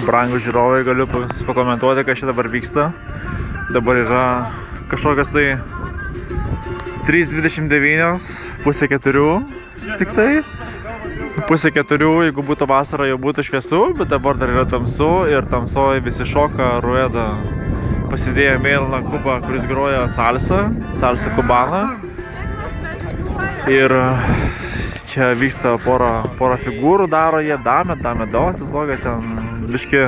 Brangūs žiūrovai, galiu pakomentuoti, kas čia dabar vyksta. Dabar yra kažkokios tai 3:29, pusė 4 tik tai. Pusė 4, jeigu būtų vasara, jau būtų šviesu, bet dabar dar yra tamsu ir tamsoje visi šoka rueda. Pasidėjo mėlyną kubą, kuris groja salsa kubaną. Ir čia vyksta pora figūrų, daro jie, dame daug, tiesiog ten biški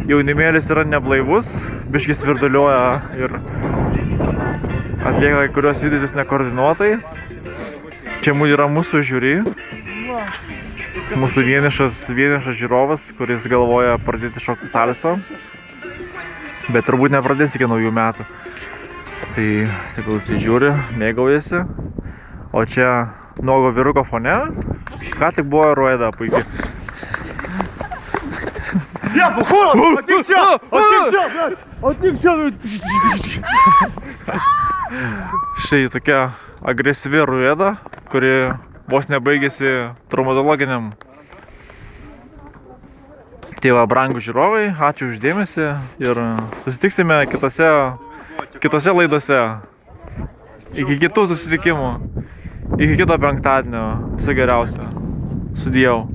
jaunimėlis yra neblaivus, biški svirduliuoja ir atlieka kai kurios judesius nekoordinuotai. Čia yra mūsų žiūri, mūsų vienišas žiūrovas, kuris galvoja pradėti šokti salsą, bet turbūt nepradės iki naujų metų. Tai tegul žiūri, mėgaujasi. O čia nuogo vyruko fone, ką tik buvo rueda puikiai. Ja, pocholo! Atik čia! Štai tokia agresyvi rueda, kuri vos nebaigėsi traumatologiniam. Tai va, brangūs žiūrovai, ačiū už dėmesį ir susitiksime kitose laidose. Iki kitų susitikimų. Iki kito penktadienio. Viso geriausio. Sudiev.